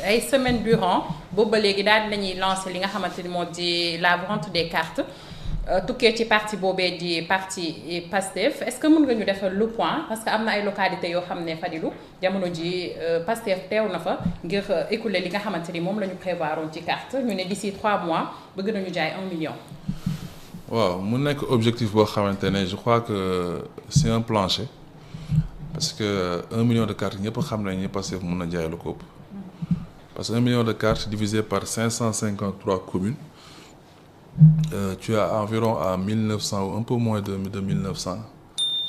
ay semaines durant boobu ba léegi daal dinañuy lancer li nga xamante ni moo di la vente des cartes tukkee ci parti boobee di parti Pastef est-ce que mën nga ñu defal le point parce que am na ay localités yoo xam ne Fadilou jamono ji Pastef teew na fa ngir écouler li nga xamante ni moom la ñu prévoiroon ci carte ñu ne d'ici 3 mois bëgg nañu jaay 1 million. waaw mu nekk objectif boo xamante ne je crois que c'est un plancher parce que 1 million de cartes ñëpp xam nañ ni Pastef mën na jaay lu ko ëpp parce que 1 million de cartes divisé par 553 communes tu as environ à 1900 ou un peu moins de 1900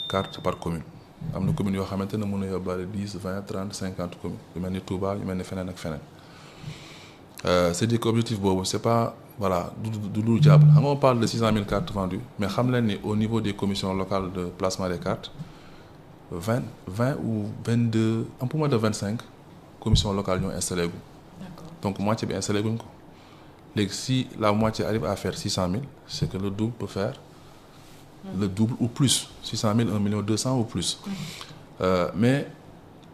cartes par commune am na communes yoo xamante ne mën na yóbbaale 10 20 30 50 communes yu mel ni Touba yu mel ni feneen ak feneen c'est-à-dire que objectif boobu c'est pas voilà du jàpp xam nga on parle de 600 000 cartes vendues mais xam leen ni au niveau des commissions locales de placement des cartes 20 ou 22 un peu moins de 25 commissions locales ñoo installé gu donc moitié bi installé guñ ko léegi si la moitié arrive à faire 600 000 c'est que le double peut faire le double ou plus 600 000 1 million 200 ou plus mais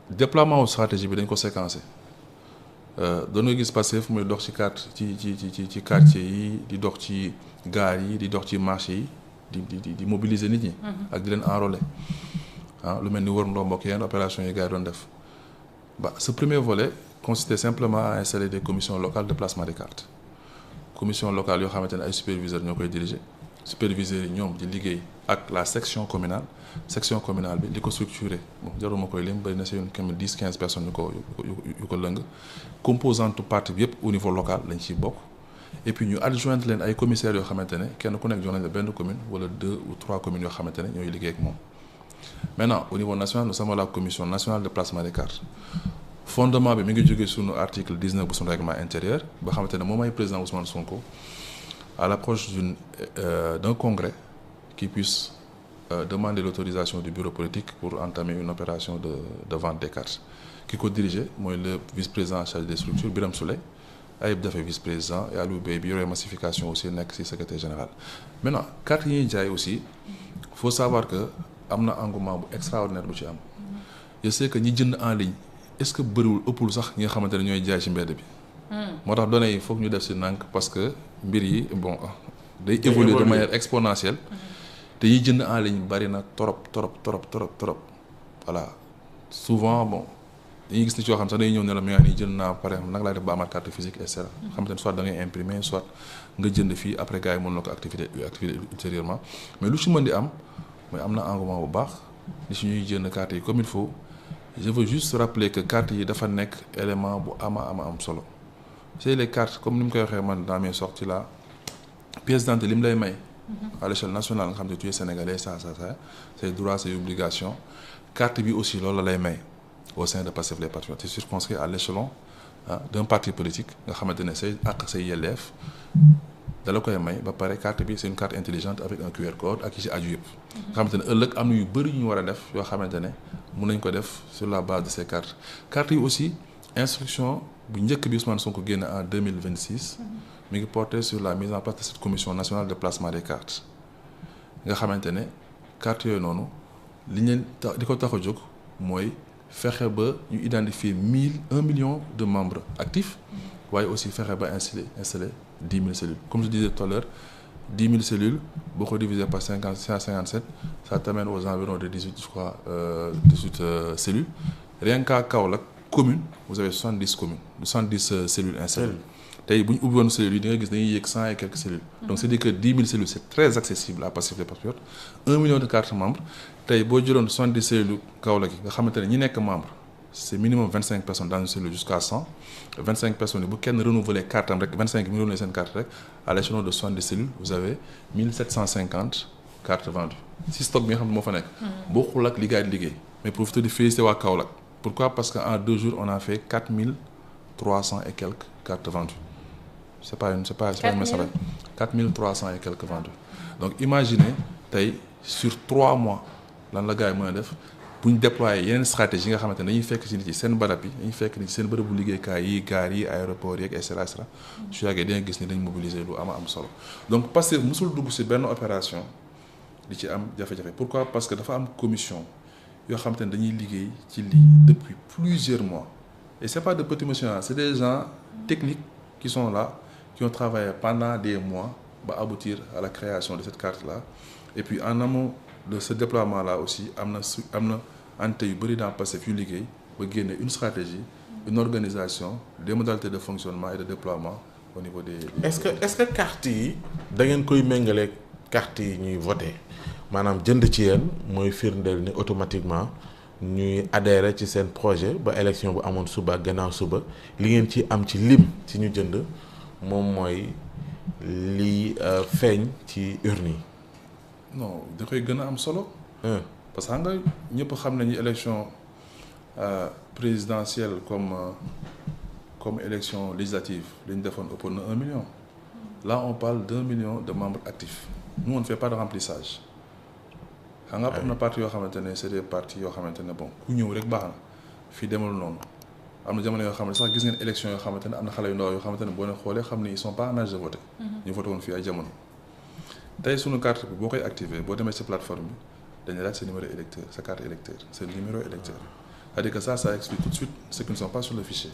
déploiement wu stratégie bi dañ ko séquencé doon nga gis Pastef muy dox ci carte ci quartier yi di dox ci gare yi di dox ci marché yi di mobiliser nit ñi ak di leen enrôler lu mel ni wër ndombo ak yenn opération yi gars yi doon def ce premier volet consistait simplement à installer des commissions locales de placement des cartes commission locale yoo xamante ne ay superviseurs ñoo koy diriger superviseurs yi ñoom di liggéey ak la section communale bi di ko structurer bon jarul ma koy lim bëri na si une 10-15 personnes yu ko lëng composante parti bi yëpp au niveau local lañ ciy bokk et puis ñu adjoindre leen ay commissaires yoo xamante ne kenn ku nekk jox nañ la benn commune wala 2 ou 3 communes yoo xamante ne ñooy liggéey ak moom maintenant au niveau national nous sommes la commission nationale de placement des cartes fondement bi mi ngi jógee sunu article 19 bu sunu règlement intérieur ba xamante ne moom ay président Ousmane Sonko à l'approche d'un congrès qui puisse demander l'autorisation du bureau politique pour entamer une opération de vente des cartes ki ko dirigé mooy le vice-président en charge des structures Birame Souleye Ayib Daffé vice-président et Aliou Bey bi yore massification aussi nekk ci secrétaire général maintenant cartes yi ñuy jaay aussi faut savoir que am na engouement bu extraordinaire bu ci am je sais que ñi jënd en ligne est-ce que bëriwul ëppul sax ñi nga xamante ne ñooy jaay ci mbedd bi moo tax données yi foog ñu def ci nànk parce que mbir yi bon day évoluer de manière exponentielle te ñi jënd en ligne bari na trop voilà souvent bon dañuy gis ni ci yoo xam sax dañuy ñëw ne la mais nii jënd naa pare nag laay def ba amaat carte physique et cetera xamante ne soit da ngay imprimer soit nga jënd fii après gars yi mën na ko activité ultérieurement mais lu ci mën di am mooy am na engouement bu baax ni si ñuy jënd carte yi comme il faut je veux juste rappeler que carte yi dafa nekk élément bu am solo c'est les cartes comme ni mu koy waxee man dans mes sorties là pièce d'identité li mu lay may à l'échelle nationale nga xam ne tu es sénégalais ça c'est droit c'est obligation carte bi aussi loolu la lay may au sein de Pastef les Patriotes c'est circonscrit à l'échelon d'un parti politique nga xamante ne say àq say yelleef dala koy may ba pare carte bi c'est une carte intelligente avec un QR code ak yi ci aju yëpp nga xamante ne ëllëg am na yu bëri yu ñu war a def yoo xamante ne mun nañ ko def sur la base de ces cartes yi aussi instruction bu njëkk bi Ousmane Sonko génne en 2026 mi ngi porté sur la mise en place de cette commission nationale de placement des cartes nga xamante ne cartes yooyu noonu li ñu di ko tax a jóg mooy fexe ba ñu identifier 1 million de membres actifs waaye aussi fexe ba installer 10 000 cellules comme je disais tout à l'heure 10 000 cellules boo ko diviser par 57 ça t'amène aux environs de 18 je crois 18 cellules rien qu'à Kaolack commune vous avez 70 communes 70 cellules installées tey bu ñu ubbi woon cellules yi di nga gis dañuy yéeg 100 et quelques cellules donc c'est-à-dire que 10 000 cellules c'est très accessible à Pastef les Patriotes 1 million de cartes membres tey boo jëloon 70 cellules Kaolack yi nga xamante ne ñi nekk membre c'est minimum 25 personnes dans une cellule jusqu'à 100 25 personnes yi bu kenn renouveler carte am rek 25 mi renouveler seen carte rek à l'échelon de 70 cellules vous avez 1750 cartes vendues si stock bi nga xam ne moo fa nekk bokkul ak li gars yi liggéey mais profiter di féliciter waa Kaolack pourquoi parce que en 2 jours on a fait 4300 et quelques cartes vendues c'est pas une messagerie 4300 et quelques vendues donc imaginez tey sur 3 mois lan la gars yi mën a def bu ñu déployer yeneen stratégie nga xamante ne dañuy fekk ci nit yi seen barab yi dañuy fekk nit ci seen bërëbu liggéeykaay yi gaar yi aéroport yeeg et cetera su yàggee da nga gis ni dañ mobiliser lu am solo donc Pastef musul dugg ci benn opération di ci am jafe-jafe pourquoi parce que dafa am commission yoo xamante ne dañuy liggéey ci lii depuis plusieurs mois et c'est pas de petits monsieur, c'est des gens techniques qui sont là, qui ont travaillé pendant des mois pour aboutir à la création de cette carte-là. Et puis en amont de ce déploiement-là aussi, am na ante yu bëri dans Pastef yu liggéey ba génne une stratégie, une organisation, des modalités de fonctionnement et de déploiement au niveau des. est-ce que carte yi da ngeen koy méngale carte yi ñuy voté maanaam jënd ci yéen mooy firndeel ni automatiquement ñuy adhérer ci seen projet ba élection bu amoon suba gannaaw suba li ngeen ci am ci lim ci ñu jënd moom mooy li feeñ ci urne yi. Non da koy gën a am solo. parce que xam nga ñëpp xam nañu élection présidentielle comme élection législative li ñu defoon ëppoon na 1 million. Là on parle d'1 million de membres actifs. Nous on ne fait pas de remplissage. xam nga am na parti yoo xamante ne c'est des partis yoo xamante ne bon ku ñëw rek baax na fii demal noonu am na jamono yoo xam ne sax gis ngeen élection yoo xamante ne am na xale yu ndaw yoo xamante ne boo leen xoolee xam ne ils sont pas en âge de voter. ñu voté woon fii ay jamono. tey sunu carte bi boo koy activer boo demee ci plateforme bi dañuy laaj sa numéro électeur sa carte électeur sa numéro électeur c'est-à-dire que ça explique tout de suite ceux qui ne sont pas sur le fichier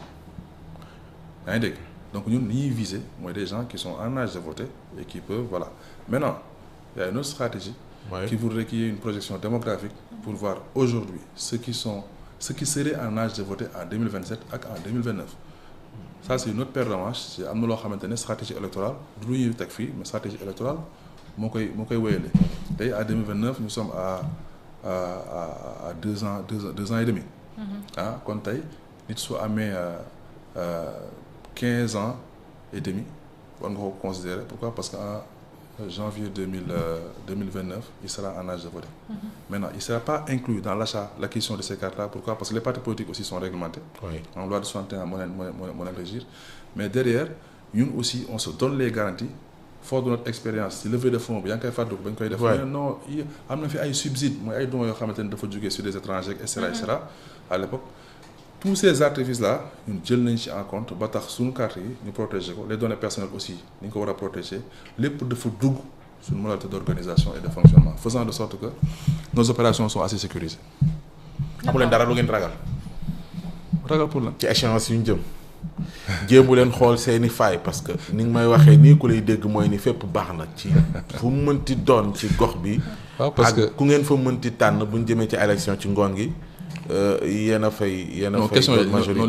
yaa ngi dégg donc ñun li ñuy viser mooy des gens qui sont en âge de voter et qui peuvent voilà maintenant il y a une autre stratégie qui voudrait qu'il y ait une projection démographique pour voir aujourd'hui ceux qui seraient en âge de voter en 2027 ak en 2029 ça c'est une autre paire de manches c'est am na loo xamante ne stratégie électorale du lu ñuy teg fii mais stratégie électorale moo koy wéyale tey à 2029 nous sommes à 2 ans et demi. ah kon tey nit su amee 15 ans et demi war nga ko considérer pourquoi parce que en janvier 2029 il sera en âge de voter. Maintenant il sera pas inclus dans l'acquisition de ces cartes-là pourquoi parce que les partis politiques aussi sont réglementés. En loi de 61 moo leen régir mais derrière ñun aussi on se donne les garanties. Fort de notre expérience ci levée de fonds bi yaa ngi koy fàttaliku ba ñu koy def. non am na fi ay subsides mooy ay dons yoo xamante ne dafa jógee sur des étrangers et cetera à l'époque tous ces artifices là ñun jël nañ ci en compte ba tax suñu carte yi ñu protéger ko les données personnelles aussi ni ñu ko war a protéger lépp dafa dugg suñu modalité d'organisation et de fonctionnement faisant de sorte que nos opérations sont assez sécurisées. amu leen dara lu ngeen ragal. ragal pour lan ci échéance yu ñu jëm. jéemu leen xool seeni faay parce que ni nga may waxee nii ku lay dégg mooy ni fépp baax na ci fu mu mënti doon ci gox bi. parce que ak ku ngeen fa mënti tànn bu ñu jëmee ci élection ci ngoon gi yéen a fay. majorité